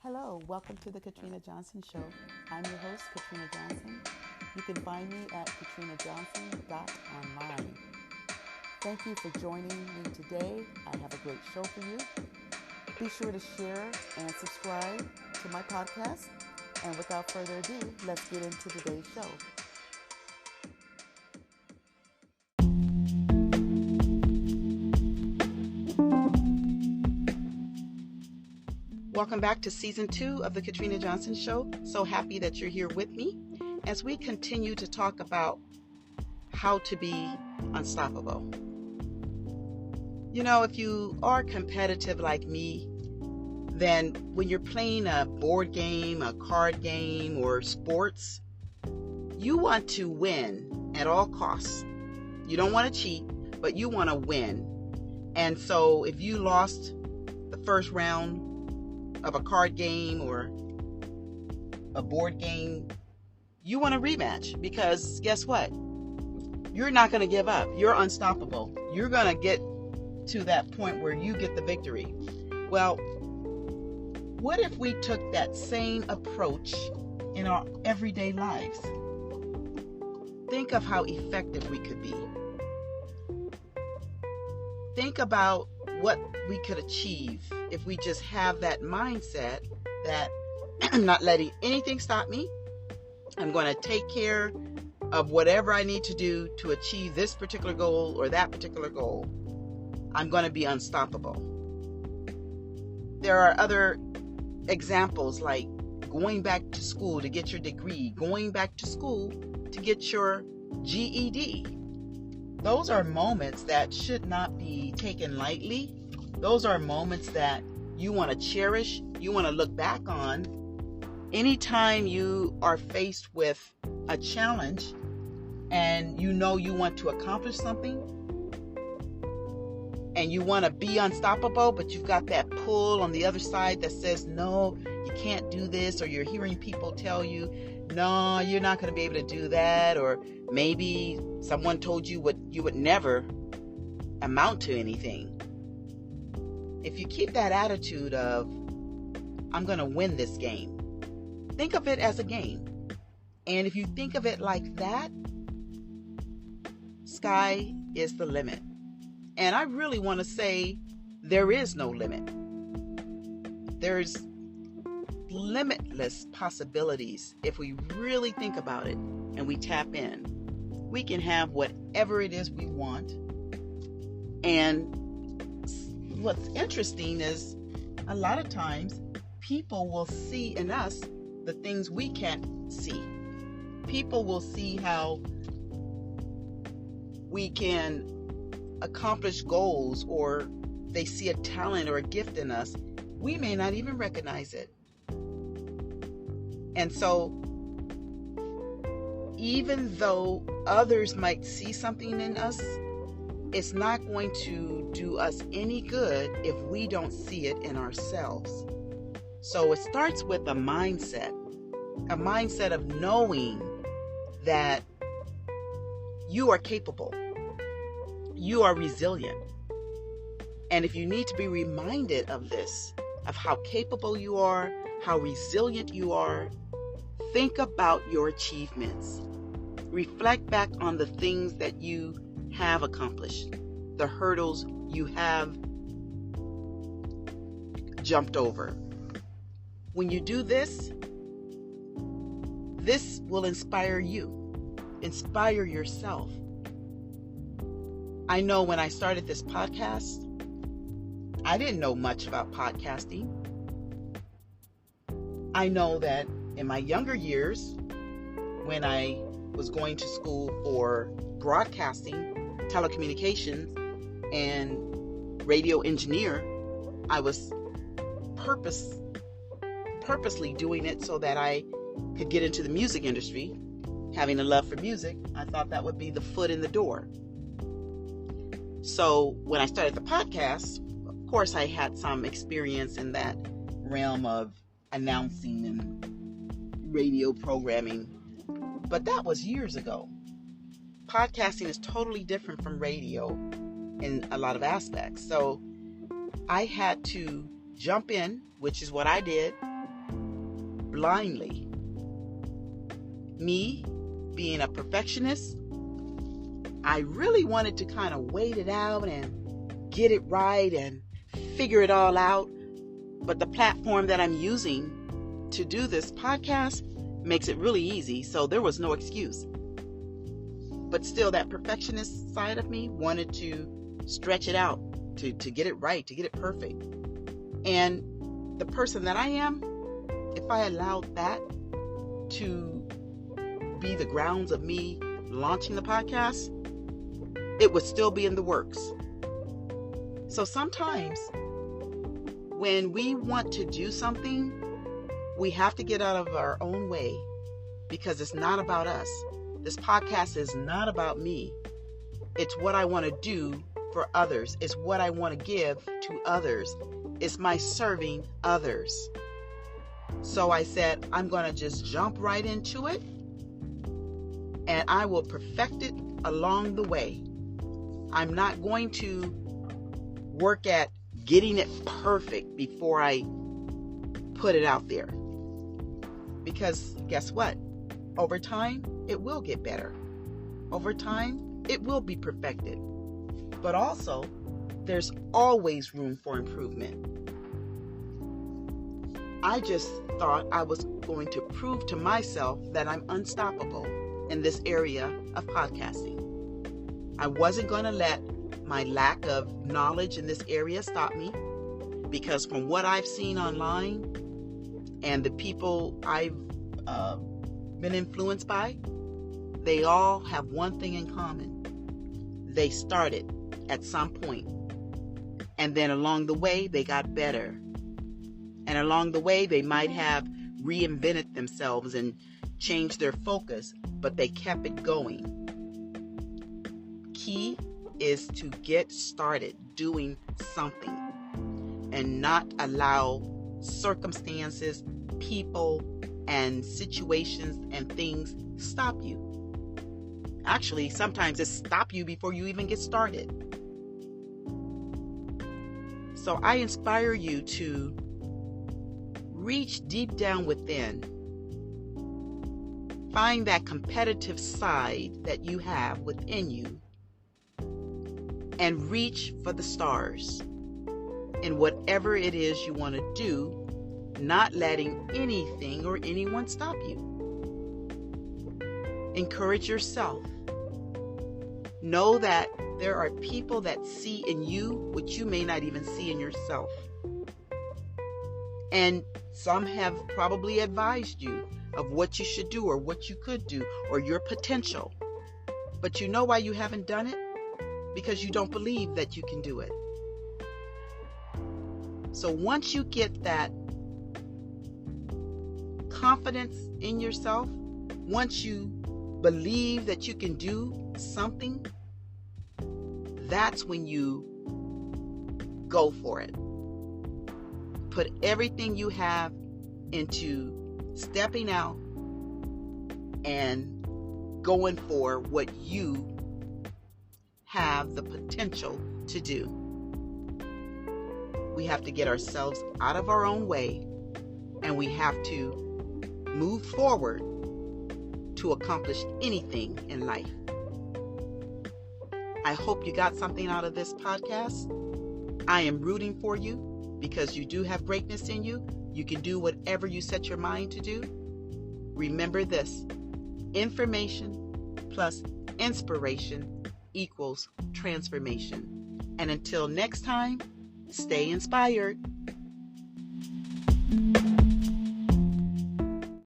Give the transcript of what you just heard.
Hello, welcome to the Katrina Johnson Show. I'm your host, Katrina Johnson. You can find me at katrinajohnson.online. Thank you for joining me today. I have a great show for you. Be sure to share and subscribe to my podcast. And without further ado, let's get into today's show. Welcome back to Season 2 of the Katrina Johnson Show. So happy that you're here with me as we continue to talk about how to be unstoppable. You know, if you are competitive like me, then when you're playing a board game, a card game, or sports, you want to win at all costs. You don't want to cheat, but you want to win. And so if you lost the first round of a card game or a board game, you want a rematch because guess what? You're not going to give up. You're unstoppable. You're going to get to that point where you get the victory. Well, what if we took that same approach in our everyday lives? Think of how effective we could be. Think about what we could achieve if we just have that mindset that I'm not letting anything stop me. I'm going to take care of whatever I need to do to achieve this particular goal or that particular goal. I'm going to be unstoppable. There are other examples like going back to school to get your degree, going back to school to get your GED. Those are moments that should not be taken lightly. Those are moments that you want to cherish, you want to look back on. Anytime you are faced with a challenge and you know you want to accomplish something and you want to be unstoppable, but you've got that pull on the other side that says, no, you can't do this, or you're hearing people tell you, no, you're not going to be able to do that, or maybe someone told you what you would never amount to anything. If you keep that attitude of, I'm going to win this game, think of it as a game. And if you think of it like that, sky is the limit. And I really want to say there is no limit. There's limitless possibilities if we really think about it and we tap in. We can have whatever it is we want. And what's interesting is a lot of times people will see in us the things we can't see. People will see how we can accomplish goals, or they see a talent or a gift in us. We may not even recognize it. And so even though others might see something in us, it's not going to do us any good if we don't see it in ourselves. So it starts with a mindset of knowing that you are capable, you are resilient. And if you need to be reminded of this, of how capable you are, how resilient you are, think about your achievements. Reflect back on the things that you have accomplished, the hurdles you have jumped over. When you do this, this will inspire you, inspire yourself. I know when I started this podcast, I didn't know much about podcasting. I know that in my younger years, when I was going to school for broadcasting, telecommunications, and radio engineer, I was purposely doing it so that I could get into the music industry. Having a love for music, I thought that would be the foot in the door. So when I started the podcast, of course I had some experience in that realm of announcing and radio programming, but that was years ago. Podcasting is totally different from radio in a lot of aspects. So I had to jump in, which is what I did, blindly. Me, being a perfectionist, I really wanted to kind of wait it out and get it right and figure it all out. But the platform that I'm using to do this podcast makes it really easy, so there was no excuse. But still, that perfectionist side of me wanted to stretch it out, to get it right, to get it perfect. And the person that I am, if I allowed that to be the grounds of me launching the podcast, it would still be in the works. So sometimes when we want to do something, we have to get out of our own way, because it's not about us. This podcast is not about me. It's what I want to do for others. It's what I want to give to others. It's my serving others. So I said, I'm going to just jump right into it, and I will perfect it along the way. I'm not going to work at getting it perfect before I put it out there. Because guess what? Over time, it will get better. Over time, it will be perfected. But also, there's always room for improvement. I just thought I was going to prove to myself that I'm unstoppable in this area of podcasting. I wasn't going to let my lack of knowledge in this area stop me, because from what I've seen online and the people I've been influenced by, they all have one thing in common. They started at some point, and then along the way they got better, and along the way they might have reinvented themselves and changed their focus, but they kept it going. Key is to get started doing something and not allow circumstances, people, and situations and things stop you. Actually, sometimes it stops you before you even get started. So I inspire you to reach deep down within. Find that competitive side that you have within you and reach for the stars in whatever it is you want to do, not letting anything or anyone stop you. Encourage yourself. Know that there are people that see in you what you may not even see in yourself. And some have probably advised you of what you should do or what you could do or your potential. But you know why you haven't done it? Because you don't believe that you can do it. So once you get that confidence in yourself, once you believe that you can do something, that's when you go for it. Put everything you have into stepping out and going for what you have the potential to do. We have to get ourselves out of our own way, and we have to move forward to accomplish anything in life. I hope you got something out of this podcast. I am rooting for you because you do have greatness in you. You can do whatever you set your mind to do. Remember this: information plus inspiration equals transformation. And until next time, stay inspired.